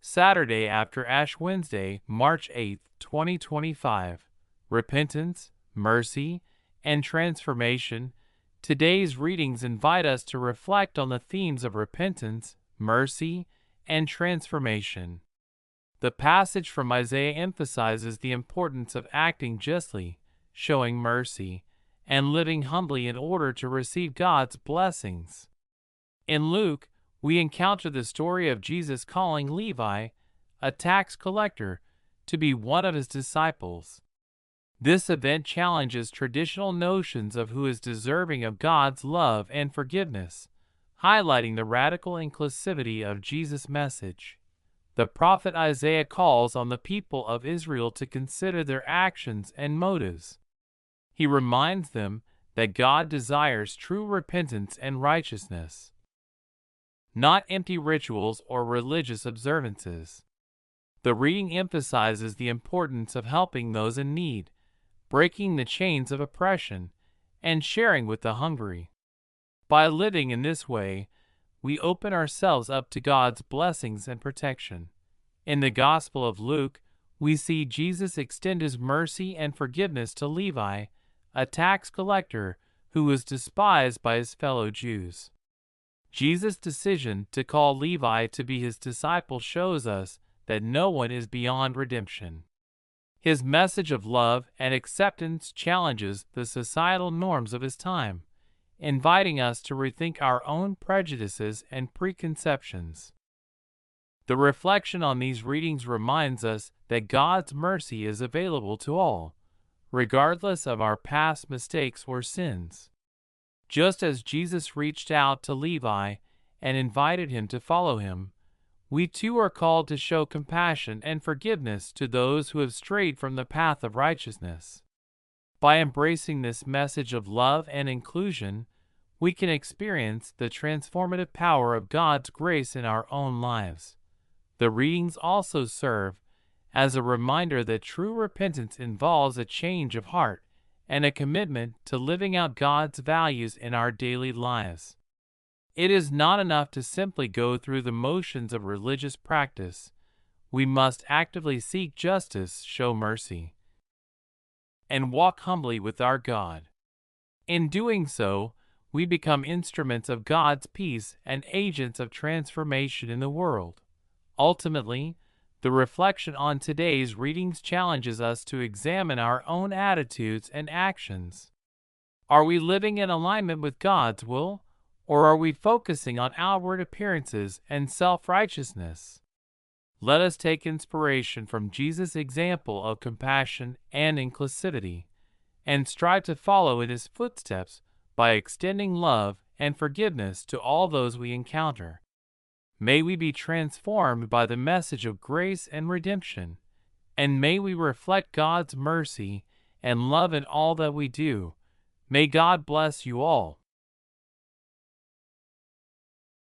Saturday after Ash Wednesday, March 8, 2025. Repentance, mercy, and transformation. Today's readings invite us to reflect on the themes of repentance, mercy, and transformation. The passage from Isaiah emphasizes the importance of acting justly, showing mercy, and living humbly in order to receive God's blessings. In Luke, we encounter the story of Jesus calling Levi, a tax collector, to be one of his disciples. This event challenges traditional notions of who is deserving of God's love and forgiveness, highlighting the radical inclusivity of Jesus' message. The prophet Isaiah calls on the people of Israel to consider their actions and motives. He reminds them that God desires true repentance and righteousness, not empty rituals or religious observances. The reading emphasizes the importance of helping those in need, breaking the chains of oppression, and sharing with the hungry. By living in this way, we open ourselves up to God's blessings and protection. In the Gospel of Luke, we see Jesus extend his mercy and forgiveness to Levi, a tax collector who was despised by his fellow Jews. Jesus' decision to call Levi to be his disciple shows us that no one is beyond redemption. His message of love and acceptance challenges the societal norms of his time, inviting us to rethink our own prejudices and preconceptions. The reflection on these readings reminds us that God's mercy is available to all, regardless of our past mistakes or sins. Just as Jesus reached out to Levi and invited him to follow him, we too are called to show compassion and forgiveness to those who have strayed from the path of righteousness. By embracing this message of love and inclusion, we can experience the transformative power of God's grace in our own lives. The readings also serve as a reminder that true repentance involves a change of heart and a commitment to living out God's values in our daily lives. It is not enough to simply go through the motions of religious practice. We must actively seek justice, show mercy, and walk humbly with our God. In doing so, we become instruments of God's peace and agents of transformation in the world. Ultimately, the reflection on today's readings challenges us to examine our own attitudes and actions. Are we living in alignment with God's will, or are we focusing on outward appearances and self-righteousness? Let us take inspiration from Jesus' example of compassion and inclusivity, and strive to follow in his footsteps by extending love and forgiveness to all those we encounter. May we be transformed by the message of grace and redemption, and may we reflect God's mercy and love in all that we do. May God bless you all.